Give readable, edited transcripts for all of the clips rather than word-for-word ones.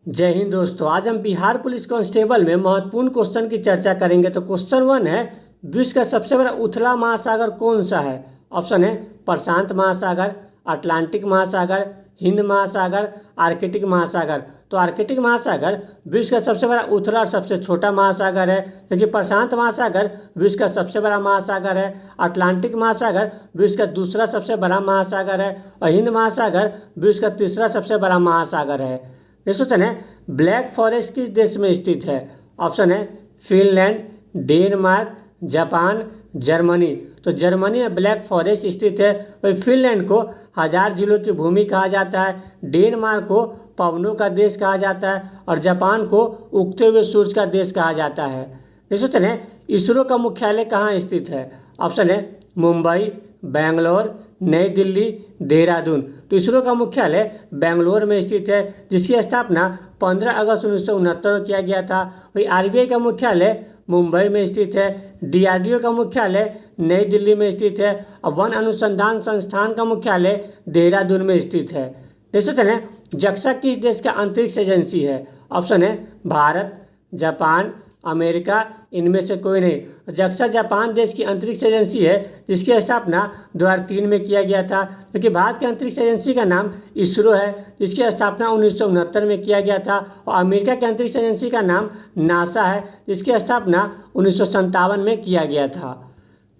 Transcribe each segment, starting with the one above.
जय हिंद दोस्तों। आज हम बिहार पुलिस कांस्टेबल में महत्वपूर्ण क्वेश्चन की चर्चा करेंगे। तो क्वेश्चन 1 है, विश्व का सबसे बड़ा उथला महासागर कौन सा है? ऑप्शन है प्रशांत महासागर, अटलांटिक महासागर, हिंद महासागर, आर्कटिक महासागर। तो आर्कटिक महासागर विश्व का सबसे बड़ा उथला और सबसे छोटा महासागर है, क्योंकि प्रशांत महासागर विश्व का सबसे बड़ा महासागर है, अटलांटिक महासागर विश्व का दूसरा सबसे बड़ा महासागर है और हिंद महासागर विश्व का तीसरा सबसे बड़ा महासागर है। नेक्स्ट क्वेश्चन है, ब्लैक फॉरेस्ट किस देश में स्थित है? ऑप्शन है फिनलैंड, डेनमार्क, जापान, जर्मनी। तो जर्मनी में ब्लैक फॉरेस्ट स्थित है। वही फिनलैंड को हजार झीलों की भूमि कहा जाता है, डेनमार्क को पवनों का देश कहा जाता है और जापान को उगते हुए सूरज का देश कहा जाता है। नेक्स्ट क्वेश्चन है, इसरो का मुख्यालय कहाँ स्थित है? ऑप्शन है मुंबई, बेंगलोर, नई दिल्ली, देहरादून। तो इसरो का मुख्यालय बेंगलोर में स्थित है, जिसकी स्थापना 15 अगस्त 1969 को किया गया था। वही आरबीआई का मुख्यालय मुंबई में स्थित है, डीआरडीओ का मुख्यालय नई दिल्ली में स्थित है और वन अनुसंधान संस्थान का मुख्यालय देहरादून में स्थित है। नेक्स्ट क्वेश्चन है, जक्सा किस देश का अंतरिक्ष एजेंसी है? ऑप्शन है भारत, जापान, अमेरिका, इनमें से कोई नहीं। जक्सा जापान देश की अंतरिक्ष एजेंसी है, जिसकी स्थापना 2003 में किया गया था। क्योंकि भारत की अंतरिक्ष एजेंसी का नाम इसरो है, जिसकी स्थापना 1969 में किया गया था और अमेरिका की अंतरिक्ष एजेंसी का नाम नासा है, जिसकी स्थापना 1957 में किया गया था।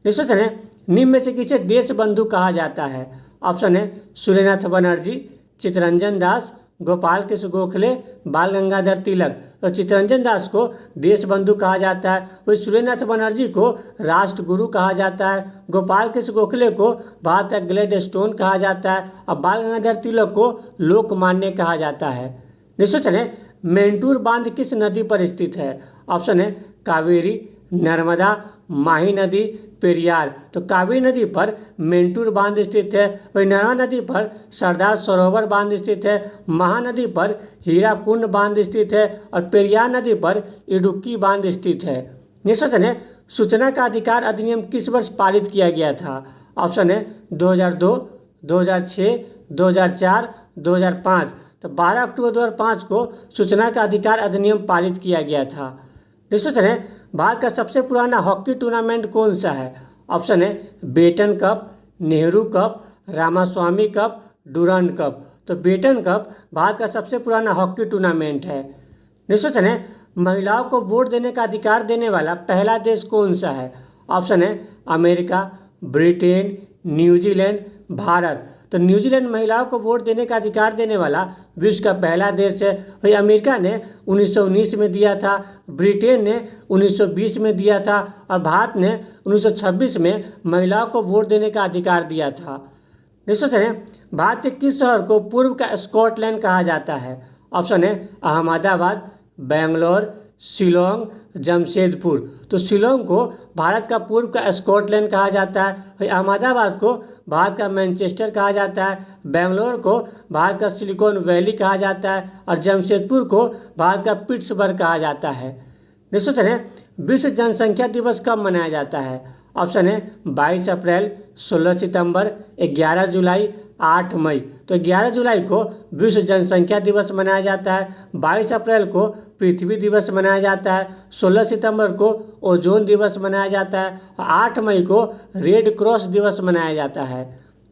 नेक्स्ट क्वेश्चन है, निम्न में से किसे देश बंधु कहा जाता है? ऑप्शन है सूर्यनाथ बनर्जी, चित्तरंजन दास, गोपाल कृष्ण गोखले, बाल गंगाधर तिलक। तो चित्तरंजन दास को देश बंधु कहा जाता है, वही सूर्यनाथ बनर्जी को राष्ट्रगुरु कहा जाता है, गोपाल कृष्ण गोखले को भारत का ग्लेड स्टोन कहा जाता है और बाल गंगाधर तिलक को लोकमान्य कहा जाता है। नेक्स्ट क्वेश्चन है, मेंटूर बांध किस नदी पर स्थित है? ऑप्शन है कावेरी, नर्मदा, माही नदी, पेरियार। तो कावेरी नदी पर मेंटूर बांध स्थित है, वही नर्मदा नदी पर सरदार सरोवर बांध स्थित है, महानदी पर हीराकुंड बांध स्थित है और पेरियार नदी पर इडुक्की बांध स्थित है। नेक्स्ट क्वेश्चन है, सूचना का अधिकार अधिनियम किस वर्ष पारित किया गया था? ऑप्शन है 2002, 2006, 2004, 2005। तो 12 अक्टूबर 2005 को सूचना का अधिकार अधिनियम पारित किया गया था। नेक्स्ट क्वेश्चन है, भारत का सबसे पुराना हॉकी टूर्नामेंट कौन सा है? ऑप्शन है Beighton cup, Nehru cup, Ramaswami cup, Durand cup. तो बेटन कप भारत का सबसे पुराना हॉकी टूर्नामेंट है। नेक्स्ट क्वेश्चन है, महिलाओं को वोट देने का अधिकार देने वाला पहला देश कौन सा है? ऑप्शन है अमेरिका, ब्रिटेन, न्यूजीलैंड, भारत। तो न्यूजीलैंड महिलाओं को वोट देने का अधिकार देने वाला विश्व का पहला देश है। वही अमेरिका ने 1919 में दिया था, ब्रिटेन ने 1920 में दिया था और भारत ने 1926 में महिलाओं को वोट देने का अधिकार दिया था। नेक्स्ट क्वेश्चन है, भारत के किस शहर को पूर्व का स्कॉटलैंड कहा जाता है? ऑप्शन है अहमदाबाद, बेंगलोर, शिलोंग, जमशेदपुर। तो शिलोंग को भारत का पूर्व का स्कॉटलैंड कहा जाता है, अहमदाबाद को भारत का मैनचेस्टर कहा जाता है, बेंगलोर को भारत का सिलिकॉन वैली कहा जाता है और जमशेदपुर को भारत का पिट्सबर्ग कहा जाता है। नेक्स्ट क्वेश्चन है, विश्व जनसंख्या दिवस कब मनाया जाता है? ऑप्शन है 22 अप्रैल, 16 सितंबर, 11 जुलाई, 8 मई। तो 11 जुलाई को विश्व जनसंख्या दिवस मनाया जाता है, 22 अप्रैल को पृथ्वी दिवस मनाया जाता है, 16 सितंबर को ओजोन दिवस मनाया जाता है और 8 मई को रेड क्रॉस दिवस मनाया जाता है।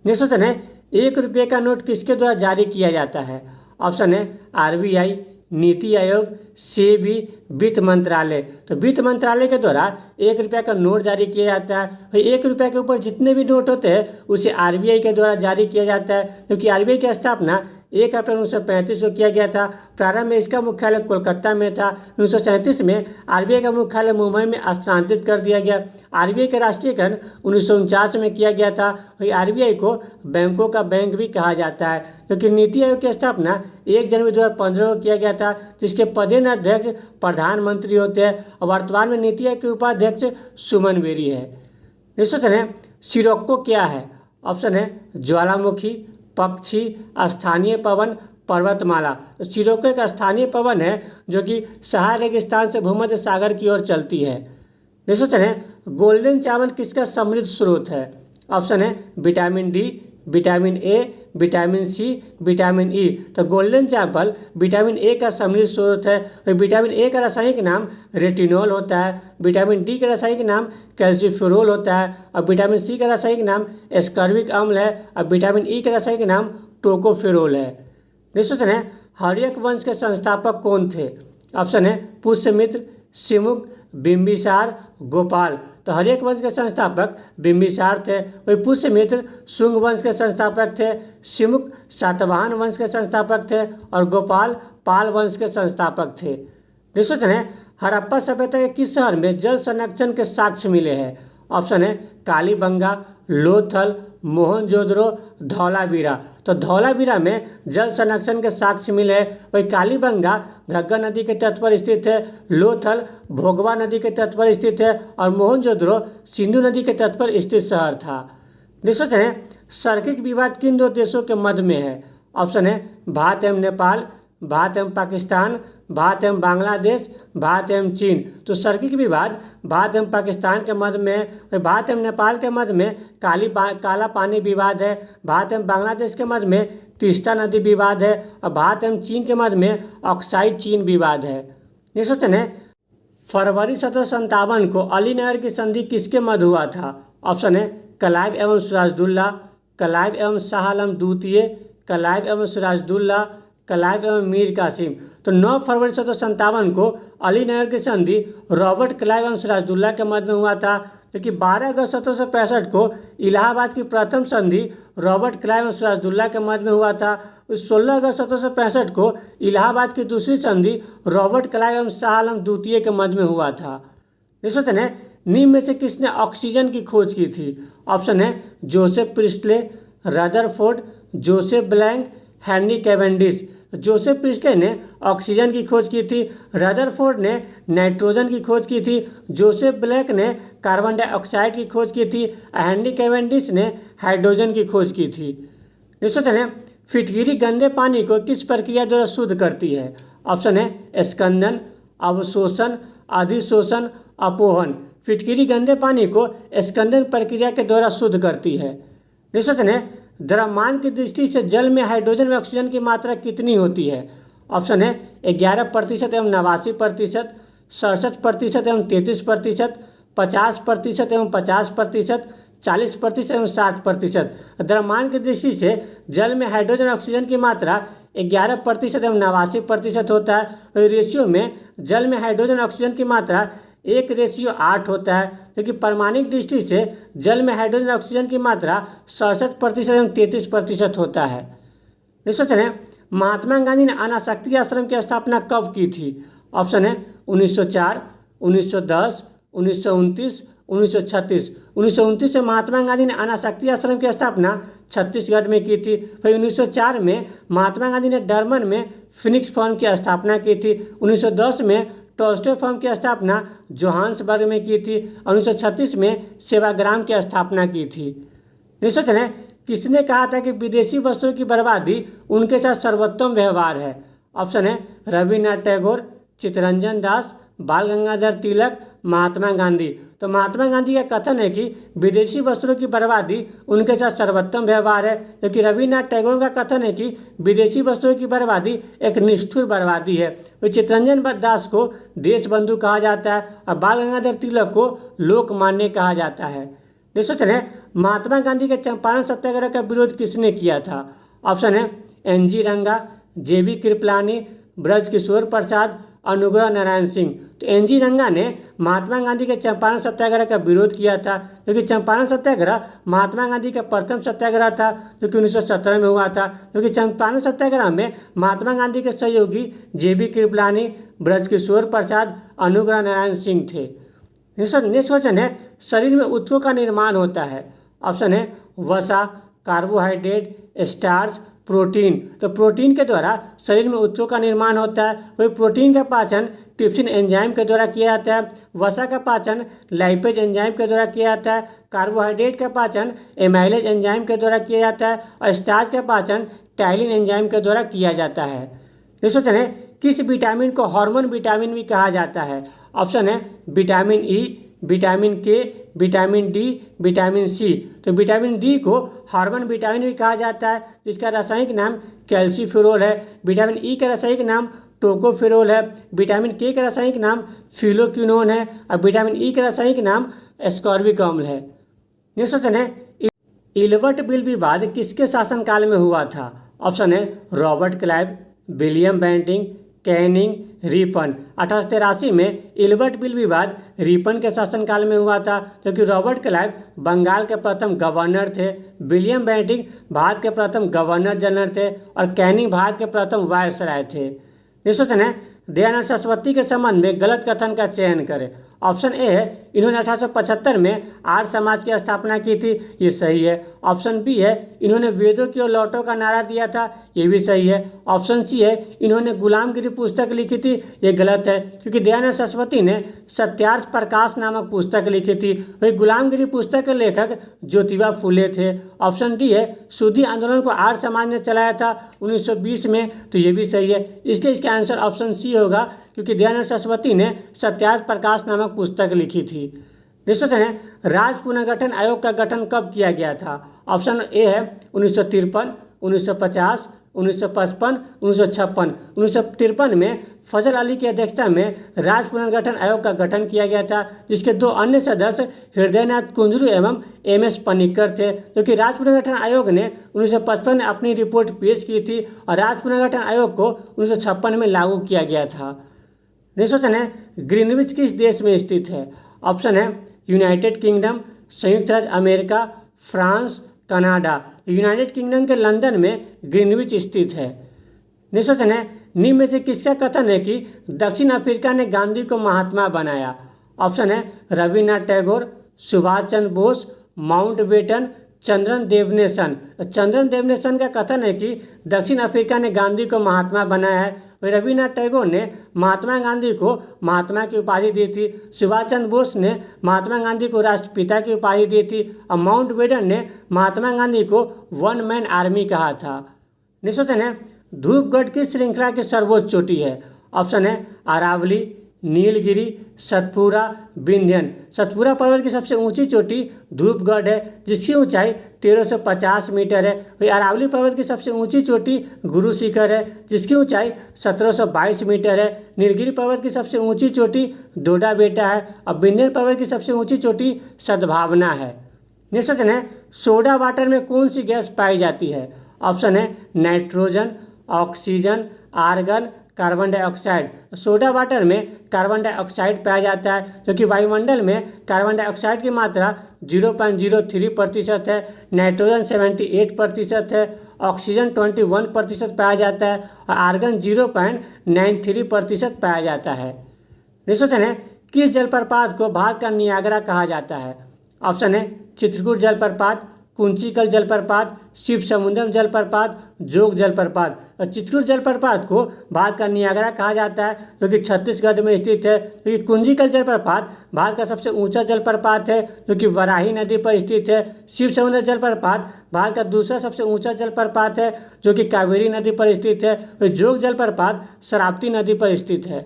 नेक्स्ट क्वेश्चन है, 1 रुपये का नोट किसके द्वारा जारी किया जाता है? ऑप्शन है आरबीआई, नीति आयोग, सेबी, वित्त मंत्रालय। तो वित्त मंत्रालय के द्वारा 1 रुपये का नोट जारी किया जाता है। 1 रुपये के ऊपर जितने भी नोट होते हैं उसे आरबीआई के द्वारा जारी किया जाता है, क्योंकि आरबीआई की स्थापना 1 अप्रैल 1935 को किया गया था। प्रारंभ में इसका मुख्यालय कोलकाता में था। 1937 में आरबीआई का मुख्यालय मुंबई में स्थानांतरित कर दिया गया। आरबीआई का राष्ट्रीयकरण 1949 में किया गया था। वही आरबीआई को बैंकों का बैंक भी कहा जाता है, क्योंकि नीति आयोग की स्थापना 1 जनवरी 2015 को किया गया था, जिसके पदेन अध्यक्ष प्रधानमंत्री होते हैं और वर्तमान में नीति आयोग के उपाध्यक्ष सुमन बेरी है। नेक्स्ट क्वेश्चन है, सिरोक्को क्या है? ऑप्शन है ज्वालामुखी, पक्षी, स्थानीय पवन, पर्वतमाला। तो सिरोक्को एक स्थानीय पवन है जो कि सहारा रेगिस्तान से भूमध्य सागर की ओर चलती है। नेक्स्ट क्वेश्चन है, गोल्डन चावल किसका समृद्ध स्रोत है? ऑप्शन है vitamin D, vitamin A, vitamin C, vitamin E. तो गोल्डन चावल विटामिन ए का सम्मिलित स्रोत है। तो विटामिन ए का रासायनिक नाम रेटिनॉल होता है। विटामिन डी का रासायनिक नाम कैल्सीफेरोल होता है। और विटामिन सी का रासायनिक नाम एस्कॉर्बिक अम्ल है। और विटामिन ई का रासायनिक नाम टोकोफेरोल है। नेक्स्ट क्वेश्चन है, हर्यक वंश के संस्थापक कौन थे? ऑप्शन है पुष्यमित्र, सिमुक, बिंबिसार, गोपाल। तो हर्यक वंश के संस्थापक बिंबिसार थे। वही पुष्यमित्र शुंग वंश के संस्थापक थे। सिमुक सातवाहन वंश के संस्थापक थे। और गोपाल पाल वंश के संस्थापक थे। नेक्स्ट क्वेश्चन है, हड़प्पा सभ्यता के किस शहर में जल संरक्षण के साक्ष्य मिले हैं? ऑप्शन है कालीबंगा, लोथल, मोहनजोदड़ो, धौलावीरा। तो धौलावीरा में जल संरक्षण के साक्ष्य मिले हैं। वही कालीबंगा घग्गर नदी के तट पर स्थित है। लोथल भोगवा नदी के तट पर स्थित है। और मोहनजोदड़ो सिंधु नदी के तट पर स्थित शहर था। नेक्स्ट क्वेश्चन है, सर्किक विवाद किन दो देशों के मध्य में है? ऑप्शन है भारत एवं नेपाल, भारत एवं पाकिस्तान, भारत एवं बांग्लादेश, भारत एवं चीन। तो सर्किक विवाद भारत एवं पाकिस्तान के मध्य में है। भारत एवं नेपाल के मध्य में काला पानी विवाद है। भारत एवं बांग्लादेश के मध्य में तीस्ता नदी विवाद है। और भारत एवं चीन के मध्य में अक्साई चीन विवाद है। नेक्स्ट क्वेश्चन है, फरवरी 1757 को अली नहर की संधि किसके मध्य हुआ था? ऑप्शन है क्लाइव एवं सिराजुद्दौला, क्लाइव एवं शाह आलम द्वितीय, क्लाइव एवं सिराजुद्दौला, क्लाइव एवं मीर कासिम। तो 9 फरवरी 1757 को अली नहर की संधि रॉबर्ट क्लाइव एवं सिराजुद्दौला के मध्य में हुआ था। जबकि 12 अगस्त 1765 को इलाहाबाद की प्रथम संधि रॉबर्ट क्लाइव एवं सिराजुद्दौला के मध्य में हुआ था। 16 अगस्त 1765 को इलाहाबाद की दूसरी संधि रॉबर्ट क्लाइव एवं शाह आलम द्वितीय के मध्य में हुआ था। नेक्स्ट क्वेश्चन है, निम्न में से किसने ऑक्सीजन की खोज की थी? ऑप्शन है Joseph Presley, Rutherford, Joseph blank, Henry Cavendish. Joseph Presley ने ऑक्सीजन की खोज की थी। रदरफोर्ड ने नाइट्रोजन की खोज की थी। जोसेफ ब्लैंक ने कार्बन डाइऑक्साइड की खोज की थी। हेनरी कैवेंडिश ने हाइड्रोजन की खोज की थी। नेक्स्ट क्वेश्चन है, फिटकिरी गंदे पानी को किस प्रक्रिया द्वारा शुद्ध करती है? ऑप्शन है स्कंदन, अवशोषण, अधिशोषण, अपोहन। फिटकिरी गंदे पानी को स्कंदन प्रक्रिया के द्वारा शुद्ध करती है। नेक्स्ट क्वेश्चन है, द्रव्यमान की दृष्टि से जल में हाइड्रोजन व ऑक्सीजन की मात्रा कितनी होती है? ऑप्शन है 11% एवं 89%, 67% एवं 33%, 50% एवं 50%, 40% एवं 60%। द्रव्यमान की दृष्टि से जल में हाइड्रोजन और ऑक्सीजन की मात्रा 11% एवं 89% होता है। रेशियो में जल में हाइड्रोजन और ऑक्सीजन की मात्रा 1:8 होता है। क्योंकि परमाणुक दृष्टि से जल में हाइड्रोजन और ऑक्सीजन की मात्रा 67% एवं 33% होता है। नेक्स्ट क्वेश्चन है, महात्मा गांधी ने अनासक्ति आश्रम की स्थापना कब की थी? ऑप्शन है 1904, 1910, 1929, 1936। 1929 में महात्मा गांधी ने अनासक्ति आश्रम की स्थापना छत्तीसगढ़ में की थी। फिर 1904 में महात्मा गांधी ने डरमन में फिनिक्स फॉर्म की स्थापना की थी। 1910 में टॉल्स्टॉय फॉर्म की स्थापना जोहान्सबर्ग में की थी। 1936 में सेवाग्राम की स्थापना की थी। नेक्स्ट क्वेश्चन है, किसने कहा था कि विदेशी वस्तुओं की बर्बादी उनके साथ सर्वोत्तम व्यवहार है? ऑप्शन है रविन्द्रनाथ टैगोर, चित्तरंजन दास, बाल गंगाधर तिलक, महात्मा गांधी। तो महात्मा गांधी का कथन है कि विदेशी वस्त्रों की बर्बादी उनके साथ सर्वोत्तम व्यवहार है। जबकि रविन्द्रनाथ टैगोर का कथन है कि विदेशी वस्त्रों की बर्बादी एक निष्ठुर बर्बादी है। तो चित्तरंजन दास को देश बंधु कहा जाता है और बाल गंगाधर तिलक को लोकमान्य कहा जाता है। नेक्स्ट है, महात्मा गांधी के चंपारण सत्याग्रह का विरोध किसने किया था? ऑप्शन है NG रंगा, JB कृपलानी, ब्रजकिशोर प्रसाद, अनुग्रह नारायण सिंह। तो NG रंगा ने महात्मा गांधी के चंपारण सत्याग्रह का विरोध किया था, क्योंकि चंपारण सत्याग्रह महात्मा गांधी का प्रथम सत्याग्रह था जो कि 1917 में हुआ था। क्योंकि चंपारण सत्याग्रह में महात्मा गांधी के सहयोगी JB कृपलानी, ब्रजकिशोर प्रसाद, अनुग्रह नारायण सिंह थे। नेक्स्ट क्वेश्चन है, शरीर में ऊतकों का निर्माण होता है। ऑप्शन है वसा, कार्बोहाइड्रेट, स्टार्च, प्रोटीन। तो प्रोटीन के द्वारा शरीर में ऊतकों का निर्माण होता है। वही प्रोटीन का पाचन ट्रिप्सिन एंजाइम के द्वारा किया जाता है। वसा का पाचन लाइपेज एंजाइम के द्वारा किया जाता है। कार्बोहाइड्रेट का पाचन एमाइलेज एंजाइम के द्वारा किया जाता है और स्टार्च का पाचन टाइलिन एंजाइम के द्वारा किया जाता है। नेक्स्ट क्वेश्चन है, किस विटामिन को हार्मोन विटामिन भी कहा जाता है? ऑप्शन है विटामिन E, विटामिन के, विटामिन डी, विटामिन सी। तो विटामिन डी को हार्मोन विटामिन भी कहा जाता है, जिसका रासायनिक नाम कैल्सीफेरोल है। विटामिन ई का रासायनिक नाम टोकोफेरोल है। विटामिन के का रासायनिक नाम फिलोक्विनोन है और विटामिन ई का रासायनिक नाम एस्कॉर्बिक अम्ल है। नेक्स्ट क्वेश्चन है, इल्बर्ट बिल विवाद किसके शासनकाल में हुआ था? ऑप्शन है Robert Clive, William Bentinck, Canning, Ripon. 1883 में इल्बर्ट बिल विवाद रिपन के शासनकाल में हुआ था, क्योंकि रॉबर्ट क्लाइव बंगाल के प्रथम गवर्नर थे, विलियम बेंटिंग भारत के प्रथम गवर्नर जनरल थे और कैनिंग भारत के प्रथम वायसराय थे। नेक्स्ट क्वेश्चन है, दयानंद सरस्वती के संबंध में गलत कथन का चयन करें। ऑप्शन ए है इन्होंने 1875 में आर्य समाज की स्थापना की थी, ये सही है। ऑप्शन बी है इन्होंने वेदों की ओर लौटो का नारा दिया था, ये भी सही है। ऑप्शन सी है इन्होंने गुलामगिरी पुस्तक लिखी थी, ये गलत है, क्योंकि दयानंद सरस्वती ने सत्यार्थ प्रकाश नामक पुस्तक लिखी थी। वही गुलामगिरी पुस्तक के लेखक ज्योतिबा फुले थे। ऑप्शन डी है सूदी आंदोलन को आर्य समाज ने चलाया था 1920 में, तो ये भी सही है। इसलिए इसका आंसर ऑप्शन सी होगा, क्योंकि दयानंद सरस्वती ने सत्यार्थ प्रकाश नामक पुस्तक लिखी थी। नेक्स्ट क्वेश्चन है, राज्य पुनर्गठन आयोग का गठन कब किया गया था? ऑप्शन ए है 1953, 1950, 1955, 1956। 1953 में फजल अली की अध्यक्षता में राज्य पुनर्गठन आयोग का गठन किया गया था, जिसके दो अन्य सदस्य हृदयनाथ कुंजरू एवं एम.एस. पनिक्कर थे, क्योंकि राज्य पुनर्गठन आयोग ने 1955 में अपनी रिपोर्ट पेश की थी और राज्य पुनर्गठन आयोग को 1956 में लागू किया गया था। नेक्स्ट क्वेश्चन है, ग्रीनविच किस देश में स्थित है? ऑप्शन है यूनाइटेड किंगडम, संयुक्त राज्य America, France, Canada. United kingdom के लंदन में ग्रीनविच स्थित है। नेक्स्ट क्वेश्चन है, निम्न में से किसका कथन है कि दक्षिण अफ्रीका ने गांधी को महात्मा बनाया? ऑप्शन है रविन्द्रनाथ टैगोर, सुभाष चंद्र बोस, माउंटबेटन, चंद्रन देवनेसन। चंद्रन देवनेसन का कथन है कि दक्षिण अफ्रीका ने गांधी को महात्मा बनाया है। वही रविन्द्रनाथ टैगोर ने महात्मा गांधी को महात्मा की उपाधि दी थी। सुभाष चंद्र बोस ने महात्मा गांधी को राष्ट्रपिता की उपाधि दी थी और माउंटबेटन ने महात्मा गांधी को वन मैन आर्मी कहा था। नेक्स्ट क्वेश्चन है, धूपगढ़ किस श्रृंखला की सर्वोच्च चोटी है? ऑप्शन है अरावली, नीलगिरी, सतपुरा, विंध्यन। सतपुरा पर्वत की सबसे ऊंची चोटी धूपगढ़ है, जिसकी ऊंचाई 1350 मीटर है। वही अरावली पर्वत की सबसे ऊंची चोटी गुरु शिखर है, जिसकी ऊंचाई 1722 मीटर है। नीलगिरी पर्वत की सबसे ऊंची चोटी डोडा बेटा है और विंध्यन पर्वत की सबसे ऊंची चोटी सद्भावना है। नेक्स्ट क्वेश्चन है, सोडा वाटर में कौन सी गैस पाई जाती है? ऑप्शन है nitrogen, oxygen, argon, carbon dioxide. Soda water में कार्बन डाइऑक्साइड पाया जाता है, क्योंकि वायुमंडल में कार्बन डाइऑक्साइड की मात्रा 0.03% है, नाइट्रोजन 78% है, ऑक्सीजन 21% पाया जाता है और आर्गन 0.93% पाया जाता है। नेक्स्ट क्वेश्चन है, किस जलप्रपात को भारत का नियाग्रा कहा जाता है? ऑप्शन है चित्रकूट जलप्रपात, कुंचिकल जलप्रपात, शिव समुद्रम जलप्रपात, जोग जलप्रपात। चित्रकूट जलप्रपात को भारत का नियाग्रा कहा जाता है, जो कि छत्तीसगढ़ में स्थित है। क्योंकि कुंचिकल जलप्रपात भारत का सबसे ऊंचा जलप्रपात है, जो कि वराही नदी पर स्थित है। शिव समुद्र जलप्रपात भारत का दूसरा सबसे ऊंचा जलप्रपात है, जो कि कावेरी नदी पर स्थित है। जोग जलप्रपात शरावती नदी पर स्थित है।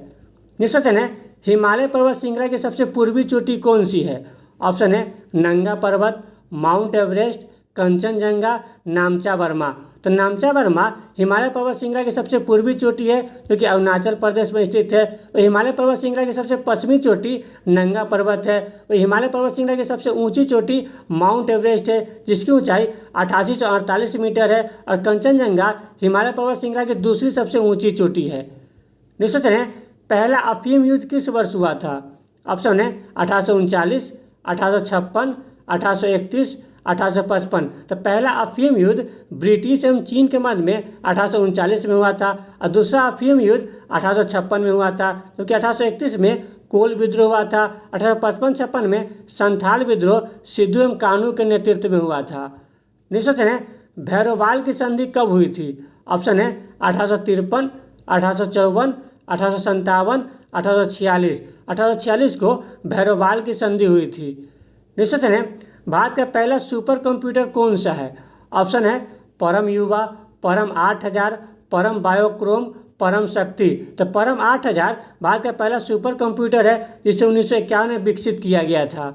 नेक्स्ट क्वेश्चन है, हिमालय पर्वत श्रृंखला की सबसे पूर्वी चोटी कौन सी है? ऑप्शन है नंगा पर्वत, माउंट एवरेस्ट, कंचनजंगा, नामचा वर्मा। तो नामचा वर्मा हिमालय पर्वत श्रृंखला की सबसे पूर्वी चोटी है, जो कि अरुणाचल प्रदेश में स्थित है। तो हिमालय पर्वत श्रृंखला की सबसे पश्चिमी चोटी नंगा पर्वत है। तो हिमालय पर्वत श्रृंखला की सबसे ऊंची चोटी माउंट एवरेस्ट है, जिसकी ऊंचाई 8848 मीटर है और कंचनजंगा हिमालय पर्वत श्रृंखला की दूसरी सबसे ऊंची चोटी है। नेक्स्ट क्वेश्चन है, पहला अफीम युद्ध किस वर्ष हुआ था? ऑप्शन है 1839, 1856, 1831, 1855। तो पहला अफीम युद्ध ब्रिटिश एवं चीन के मध्य में 1839 में हुआ था और दूसरा अफीम युद्ध 1856 में हुआ था, क्योंकि 1831 में कोल विद्रोह हुआ था। 1855-56 में संथाल विद्रोह सिद्धू एवं कान्हू के नेतृत्व में हुआ था। नेक्स्ट क्वेश्चन है, भैरोवाल की संधि कब हुई थी? ऑप्शन है 1853, 1854, 1857, 1846। 1846 को भैरोवाल की संधि हुई थी। नेक्स्ट क्वेश्चन है, भारत का पहला सुपर कंप्यूटर कौन सा है? ऑप्शन है परम युवा, परम 8000, परम बायोक्रोम, परम शक्ति। तो परम 8000 भारत का पहला सुपर कंप्यूटर है जिसे 1951 में विकसित किया गया था।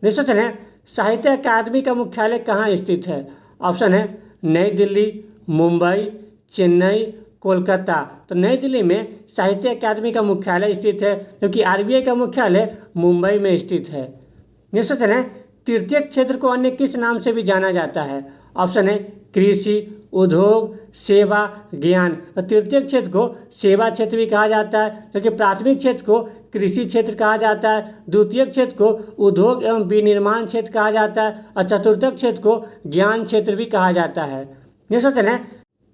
नेक्स्ट क्वेश्चन है, साहित्य अकादमी का मुख्यालय कहाँ स्थित है? ऑप्शन है नई दिल्ली, मुंबई, चेन्नई, कोलकाता। तो नई दिल्ली में साहित्य अकादमी का मुख्यालय स्थित है, जबकि आरबीआई का मुख्यालय मुंबई में स्थित है। नेक्स्ट क्वेश्चन है, तृतीय क्षेत्र को अन्य किस नाम से भी जाना जाता है? ऑप्शन है कृषि, उद्योग, सेवा, ज्ञान। तो तृतीय क्षेत्र को सेवा क्षेत्र भी कहा जाता है, जबकि प्राथमिक क्षेत्र को कृषि क्षेत्र कहा जाता है, द्वितीय क्षेत्र को उद्योग एवं विनिर्माण क्षेत्र कहा जाता है और चतुर्थ क्षेत्र को ज्ञान क्षेत्र भी कहा जाता है। नेक्स्ट क्वेश्चन है,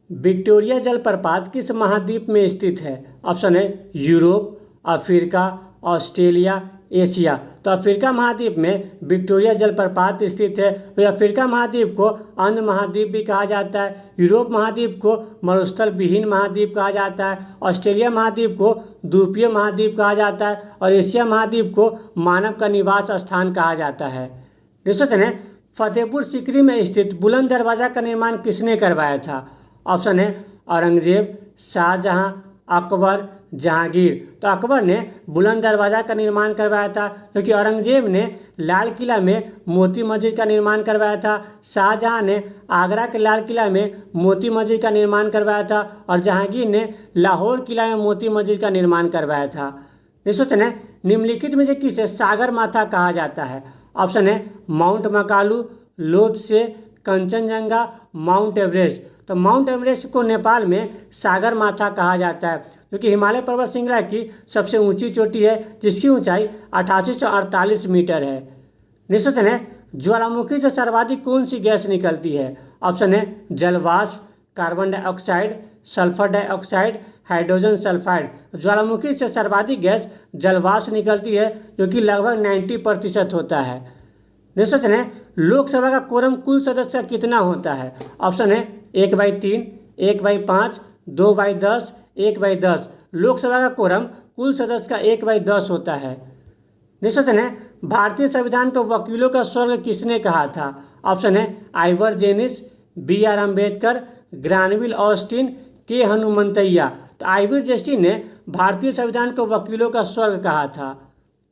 विक्टोरिया जलप्रपात किस महाद्वीप में स्थित है? ऑप्शन है यूरोप, अफ्रीका, ऑस्ट्रेलिया, एशिया। तो अफ्रीका महाद्वीप में विक्टोरिया जलप्रपात स्थित है। तो अफ्रीका महाद्वीप को अंध महाद्वीप भी कहा जाता है, यूरोप महाद्वीप को मरुस्थल विहीन महाद्वीप कहा जाता है, ऑस्ट्रेलिया महाद्वीप को द्वीपीय महाद्वीप कहा जाता है और एशिया महाद्वीप को मानव का निवास स्थान कहा जाता है। नेक्स्ट क्वेश्चन है, फतेहपुर सीकरी में स्थित बुलंद दरवाजा का निर्माण किसने करवाया था? ऑप्शन है औरंगजेब, शाहजहां, अकबर, जहांगीर। तो अकबर ने बुलंद दरवाज़ा का निर्माण करवाया था, क्योंकि औरंगजेब ने लाल किला में मोती मस्जिद का निर्माण करवाया था, शाहजहां ने आगरा के लाल किला में मोती मस्जिद का निर्माण करवाया था और जहांगीर ने लाहौर किला में मोती मस्जिद का निर्माण करवाया था। नेक्स्ट क्वेश्चन है, निम्नलिखित में से किसे सागर माथा कहा जाता है? ऑप्शन है mount Makalu, Lhotse, Kanchenjunga, mount Everest. तो माउंट एवरेस्ट को नेपाल में सागर माथा कहा जाता है, क्योंकि हिमालय पर्वत श्रृंखला की सबसे ऊंची चोटी है जिसकी ऊंचाई 8848 मीटर है। नेक्स्ट क्वेश्चन है, ज्वालामुखी से सर्वाधिक कौन सी गैस निकलती है? ऑप्शन है जलवाष्प, carbon dioxide, sulphur dioxide, hydrogen sulphide. ज्वालामुखी से सर्वाधिक गैस जलवाष्प निकलती है, जो कि लगभग 90% होता है। नेक्स्ट क्वेश्चन है, लोकसभा का कोरम कुल सदस्य कितना होता है? ऑप्शन है 1/3, 1/5, 2/10, 1/10। लोकसभा का कोरम कुल सदस्य का 1/10 होता है। नेक्स्ट क्वेश्चन है, भारतीय संविधान को वकीलों का स्वर्ग किसने कहा था? ऑप्शन है Ivor Jennings, BR Ambedkar, Granville Austin, K Hanumanthaiah. तो आइवर जेस्टिन ने भारतीय संविधान को वकीलों का स्वर्ग कहा था।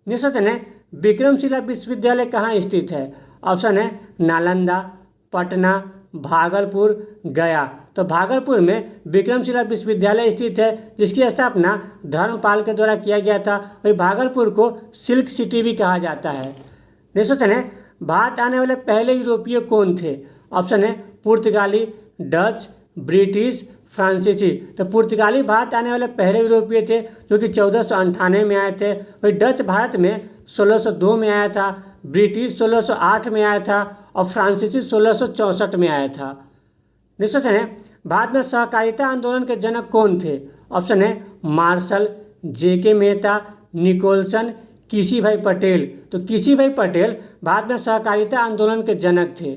नेक्स्ट क्वेश्चन है, विक्रमशिला विश्वविद्यालय कहाँ स्थित है? ऑप्शन है नालंदा, पटना, भागलपुर, गया। तो भागलपुर में विक्रमशिला विश्वविद्यालय स्थित है, जिसकी स्थापना धर्मपाल के द्वारा किया गया था। वही भागलपुर को सिल्क सिटी भी कहा जाता है। नेक्स्ट क्वेश्चन है, भारत आने वाले पहले यूरोपीय कौन थे? ऑप्शन है पुर्तगाली, डच, ब्रिटिश, फ्रांसीसी। तो पुर्तगाली भारत आने वाले पहले यूरोपीय थे, जो कि 1498 में आए थे। वही डच भारत में 1602 में आया था, ब्रिटिश 1608 में आया था और फ्रांसीसी 1664 में आया था। नेक्स्ट क्वेश्चन है, भारत में सहकारिता आंदोलन के जनक कौन थे? ऑप्शन है मार्शल, JK मेहता, निकोलसन, किसी भाई पटेल। तो किसी भाई पटेल भारत में सहकारिता आंदोलन के जनक थे।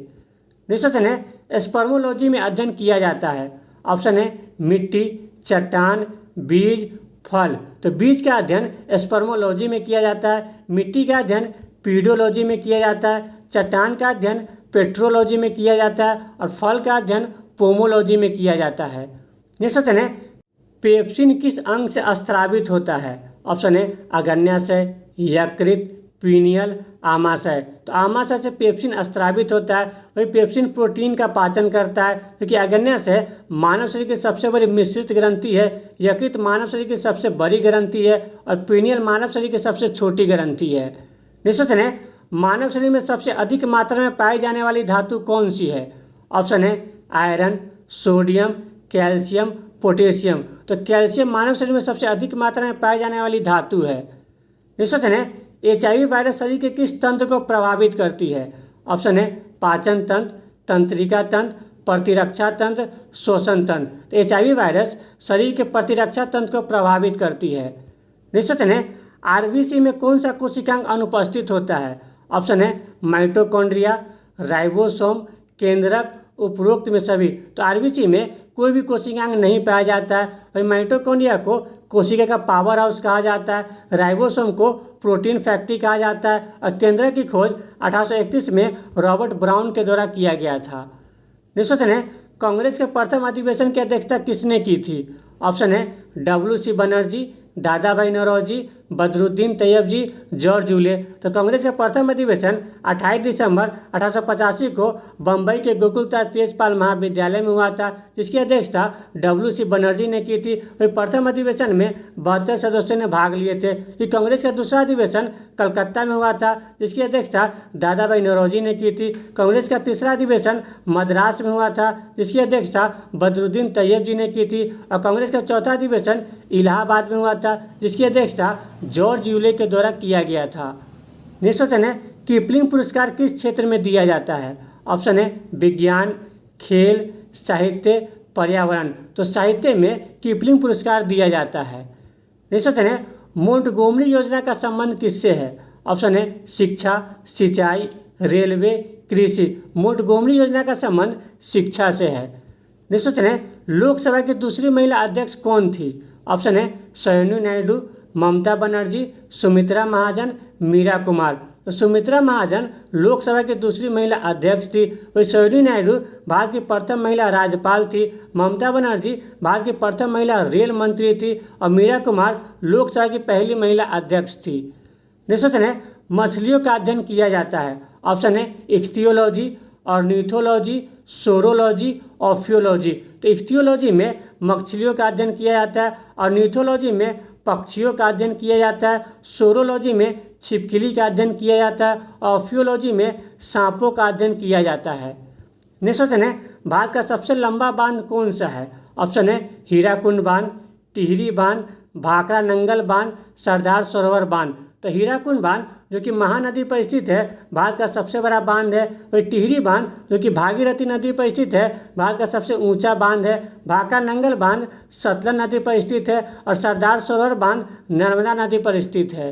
नेक्स्ट क्वेश्चन है, स्पर्मोलॉजी में अध्ययन किया जाता है। ऑप्शन है मिट्टी, चट्टान, बीज, फल। तो बीज का अध्ययन स्पर्मोलॉजी में किया जाता है, मिट्टी का अध्ययन पीडोलॉजी में किया जाता है, चट्टान का अध्ययन पेट्रोलॉजी में किया जाता है और फल का अध्ययन पोमोलॉजी में किया जाता है। नेक्स्ट क्वेश्चन है, पेप्सिन किस अंग से स्रावित होता है? ऑप्शन है अग्न्याशय, यकृत, पीनियल, आमाशय। तो आमाशय से पेप्सिन स्रावित होता है। वही पेप्सिन प्रोटीन का पाचन करता है, क्योंकि अग्न्याशय मानव शरीर की सबसे बड़ी मिश्रित ग्रंथि है, यकृत मानव शरीर की सबसे बड़ी ग्रंथि है और पीनियल मानव शरीर की सबसे छोटी ग्रंथि है। नेक्स्ट क्वेश्चन है, मानव शरीर में सबसे अधिक मात्रा में पाई जाने वाली धातु कौन सी है? ऑप्शन है आयरन, सोडियम, कैल्शियम, पोटेशियम। तो कैल्शियम मानव शरीर में सबसे अधिक मात्रा में पाई जाने वाली धातु है। नेक्स्ट क्वेश्चन है, HIV वायरस शरीर के किस तंत्र को प्रभावित करती है? ऑप्शन है पाचन तंत्र, तंत्रिका तंत्र, प्रतिरक्षा तंत्र, श्वसन तंत्र। तो HIV वायरस शरीर के प्रतिरक्षा तंत्र को प्रभावित करती है। नेक्स्ट क्वेश्चन है, RBC में कौन सा कोशिकांग अनुपस्थित होता है? ऑप्शन है माइटोकॉन्ड्रिया, राइबोसोम, केंद्रक, उपरोक्त में सभी। तो RBC में कोई भी कोशिकांग नहीं पाया जाता है। वही माइटोकॉन्ड्रिया को कोशिका का पावर हाउस कहा जाता है, राइबोसोम को प्रोटीन फैक्ट्री कहा जाता है और केंद्रक की खोज 1831 में रॉबर्ट ब्राउन के द्वारा किया गया था। नेक्स्ट क्वेश्चन है, कांग्रेस के प्रथम अधिवेशन की अध्यक्षता किसने की थी? ऑप्शन है WC बनर्जी, दादा भाई नौरोजी, बदरुद्दीन तैयब जी, जॉर्ज यूले। तो कांग्रेस का प्रथम अधिवेशन 28 दिसंबर 1885 को बम्बई के गोकुलदास तेजपाल महाविद्यालय में हुआ था, जिसकी अध्यक्षता WC बनर्जी ने की थी। वही प्रथम अधिवेशन में 72 सदस्यों ने भाग लिए थे। ये कांग्रेस का दूसरा अधिवेशन कलकत्ता में हुआ था, जिसकी अध्यक्षता दादा भाई नौरोजी ने की थी। कांग्रेस का तीसरा अधिवेशन मद्रास में हुआ था, जिसकी अध्यक्षता बदरुद्दीन तैयब जी ने की थी। और कांग्रेस का चौथा अधिवेशन इलाहाबाद में हुआ था, जिसकी अध्यक्षता जॉर्ज यूले के द्वारा किया गया था। नेक्स्ट क्वेश्चन है कीपलिंग पुरस्कार किस क्षेत्र में दिया जाता है? ऑप्शन है विज्ञान, खेल, साहित्य, पर्यावरण। तो साहित्य में कीपलिंग पुरस्कार दिया जाता है। नेक्स्ट क्वेश्चन है मोंटगोमरी योजना का संबंध किससे है? ऑप्शन है शिक्षा, सिंचाई, रेलवे, कृषि। मोंटगोमरी योजना का संबंध शिक्षा से है। नेक्स्ट क्वेश्चन है लोकसभा की दूसरी महिला अध्यक्ष कौन थी? ऑप्शन है सरोजिनी नायडू, ममता बनर्जी, सुमित्रा महाजन, मीरा कुमार। तो सुमित्रा महाजन लोकसभा की दूसरी महिला अध्यक्ष थी। वही सरोजिनी नायडू भारत की प्रथम महिला राज्यपाल थी। ममता बनर्जी भारत की प्रथम महिला रेल मंत्री थी और मीरा कुमार लोकसभा की पहली महिला अध्यक्ष थी। नेक्स्ट क्वेश्चन है मछलियों का अध्ययन किया जाता है। ऑप्शन है इख्तियोलॉजी, ऑर्निथोलॉजी, सोरोलॉजी, ऑफियोलॉजी। तो इख्तियोलॉजी में मछलियों का अध्ययन किया जाता है, ऑर्निथोलॉजी में पक्षियों का अध्ययन किया जाता है, सोरोलॉजी में छिपकली का अध्ययन किया जाता है, ऑफियोलॉजी में सांपों का अध्ययन किया जाता है। नेक्स्ट क्वेश्चन है भारत का सबसे लंबा बांध कौन सा है? ऑप्शन है हीराकुंड बांध, टिहरी बांध, भाखड़ा नंगल बांध, सरदार सरोवर बांध। तो हीराकुंड बांध जो कि महानदी पर स्थित है भारत का सबसे बड़ा बांध है। वही टिहरी बांध जो कि भागीरथी नदी पर स्थित है भारत का सबसे ऊंचा बांध है। भाखड़ा नंगल बांध सतलज नदी पर स्थित है और सरदार सरोवर बांध नर्मदा नदी पर स्थित है।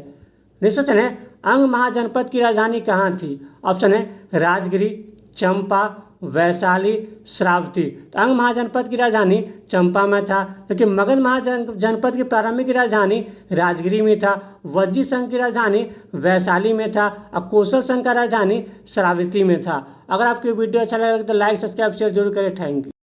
नेक्स्ट क्वेश्चन है अंग महाजनपद की राजधानी कहाँ थी? ऑप्शन है राजगिरी, चंपा, वैशाली, श्रावती। तो अंग महाजनपद की राजधानी चंपा में था, क्योंकि मगध महाजनपद की प्रारंभिक राजधानी राजगिरी में था, वज्जी संघ की राजधानी वैशाली में था और कौशल संघ का राजधानी श्रावती में था। अगर आपको वीडियो अच्छा लगे तो लाइक, सब्सक्राइब, शेयर जरूर करें। Thank you.